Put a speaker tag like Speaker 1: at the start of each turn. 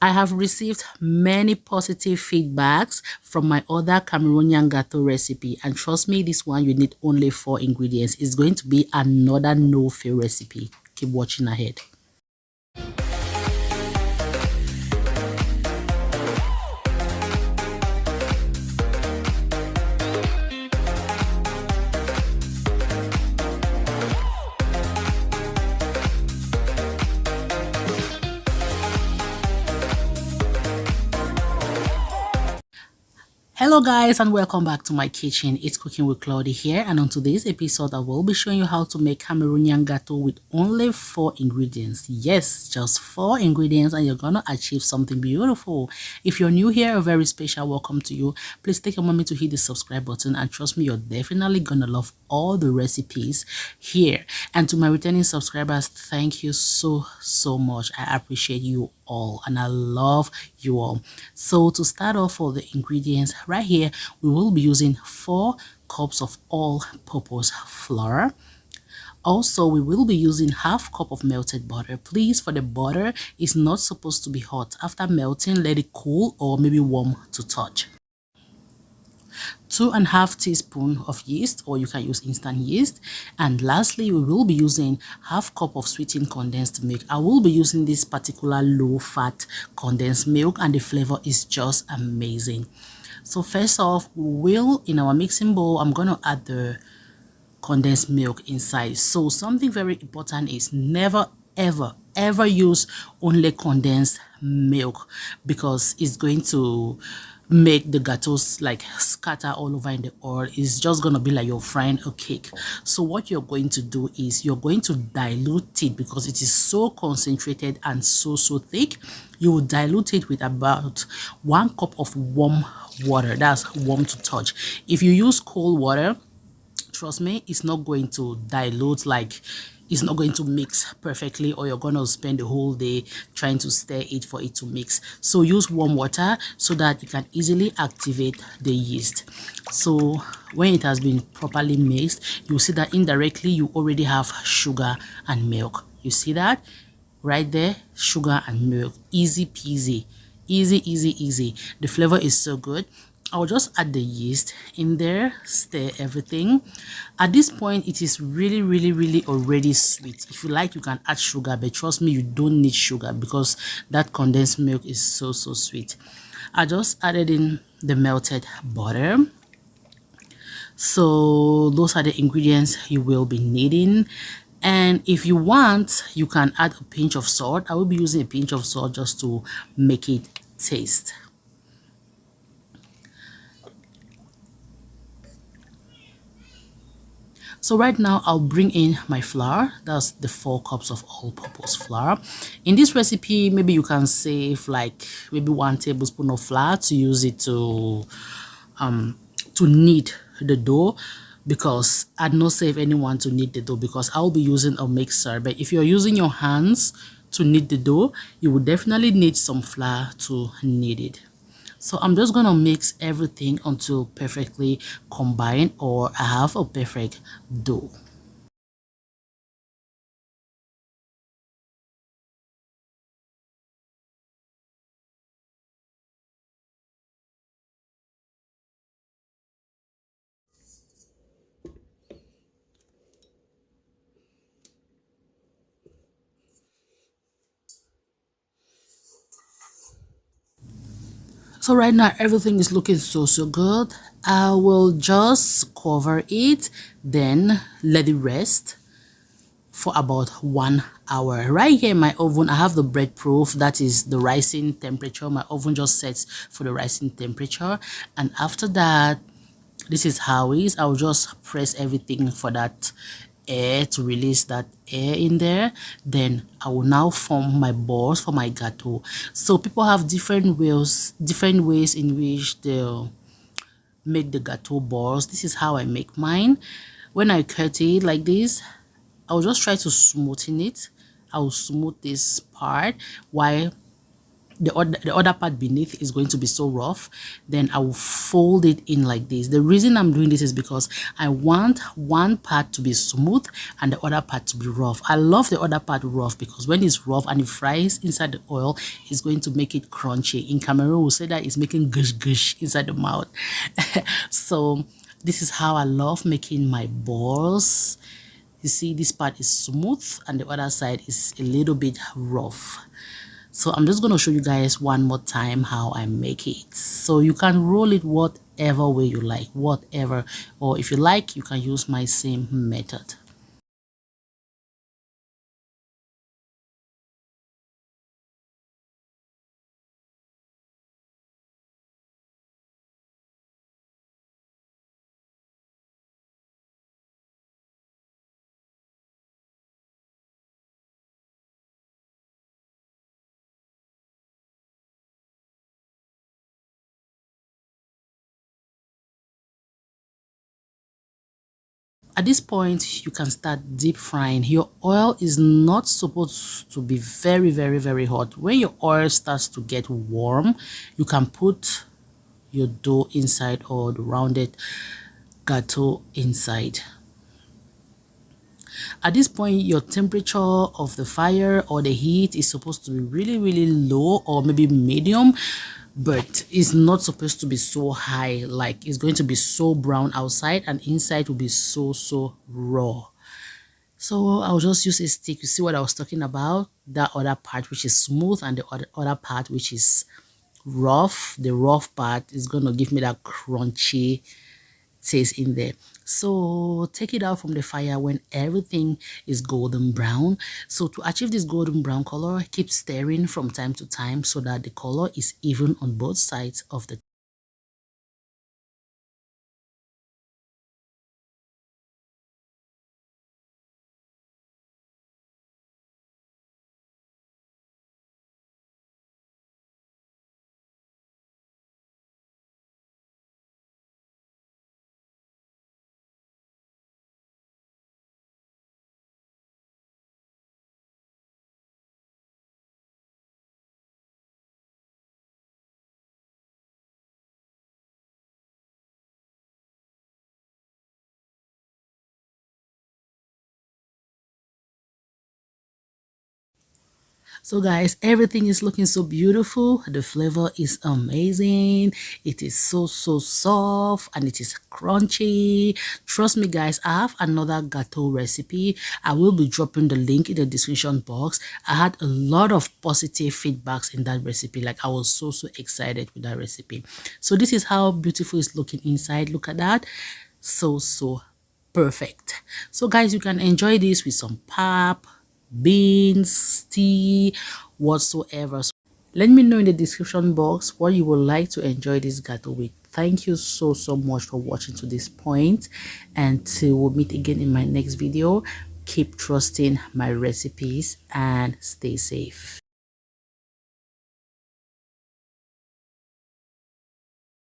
Speaker 1: I have received many positive feedbacks from my other Cameroonian Gateau recipe, and trust me, this one you need only 4 ingredients. It's going to be another no-fail recipe. Keep watching ahead. Hello guys, and welcome back to my kitchen. It's Cooking with Claudia here, and on today's episode I will be showing you how to make Cameroonian gateau with only 4 ingredients. Yes, just 4 ingredients, and you're gonna achieve something beautiful. If you're new here, a very special welcome to you. Please take a moment to hit the subscribe button, and trust me, you're definitely gonna love all the recipes here. And to my returning subscribers, thank you so much. I appreciate you all, and I love you all. So to start off, for the ingredients right here, we will be using 4 cups of all-purpose flour. Also, we will be using ½ cup of melted butter. Please, for the butter, it's not supposed to be hot. After melting, let it cool or maybe warm to touch. 2½ teaspoon of yeast, or you can use instant yeast. And lastly, we will be using ½ cup of sweetened condensed milk. I will be using this particular low fat condensed milk, and the flavor is just amazing. So first off, in our mixing bowl, I'm going to add the condensed milk inside. So something very important is never ever use only condensed milk, because it's going to make the gateaus like scatter all over in the oil. It's just gonna be like you're frying a cake. So what you're going to do is you're going to dilute it, because it is so concentrated and so thick. You will dilute it with about 1 cup of warm water. That's warm to touch. If you use cold water, trust me, it's not going to dilute, like it's not going to mix perfectly, or you're going to spend the whole day trying to stir it for it to mix. So use warm water so that you can easily activate the yeast. So when it has been properly mixed, you see that indirectly you already have sugar and milk. You see that right there? Sugar and milk. Easy peasy. Easy. The flavor is so good. I'll just add the yeast in there, stir everything. At this point, it is really already sweet. If you like, you can add sugar, but trust me, you don't need sugar, because that condensed milk is so sweet. I just added in the melted butter. So those are the ingredients you will be needing. And if you want, you can add a pinch of salt. I will be using a pinch of salt just to make it taste. So right now, I'll bring in my flour. That's the 4 cups of all-purpose flour. In this recipe, maybe you can save like maybe 1 tablespoon of flour to use it to knead the dough, because I'd not save anyone to knead the dough, because I'll be using a mixer. But if you're using your hands to knead the dough, you would definitely need some flour to knead it. So I'm just going to mix everything until perfectly combined, or I have a perfect dough. So right now everything is looking so good. I will just cover it, then let it rest for about 1 hour. Right here in my oven, I have the bread proof, that is the rising temperature. My oven just sets for the rising temperature, and after that, this is how it is. I'll just press everything for that air to release that air in there. Then I will now form my balls for my gateau. So people have different ways in which they'll make the gateau balls. This is how I make mine. When I cut it like this, I'll just try to smoothen it. I'll smooth this part while the other part beneath is going to be so rough, then I will fold it in like this. The reason I'm doing this is because I want one part to be smooth and the other part to be rough. I love the other part rough because when it's rough and it fries inside the oil, it's going to make it crunchy. In Cameroon, we say that it's making gush gush inside the mouth. So this is how I love making my balls. You see, this part is smooth and the other side is a little bit rough. So I'm just going to show you guys one more time how I make it. So you can roll it whatever way you like, whatever, or if you like, you can use my same method. At this point, you can start deep frying. Your oil is not supposed to be very hot. When your oil starts to get warm, you can put your dough inside or the rounded gateau inside. At this point, your temperature of the fire or the heat is supposed to be really low or maybe medium, but it's not supposed to be so high. Like it's going to be so brown outside and inside will be so raw. So I'll just use a stick. You see what I was talking about? That other part which is smooth and the other part which is rough. The rough part is going to give me that crunchy taste in there. So take it out from the fire when everything is golden brown. So to achieve this golden brown color, keep stirring from time to time so that the color is even on both sides of the. So guys, everything is looking so beautiful. The flavor is amazing. It is so soft and it is crunchy. Trust me guys, I have another gateau recipe. I will be dropping the link in the description box. I had a lot of positive feedbacks in that recipe. Like I was so excited with that recipe. So this is how beautiful it's looking inside. Look at that. So perfect. So guys, you can enjoy this with some pap, beans, tea, whatsoever. So let me know in the description box what you would like to enjoy this gateau with. Thank you so much for watching to this point, and till we'll meet again in my next video. Keep trusting my recipes and stay safe.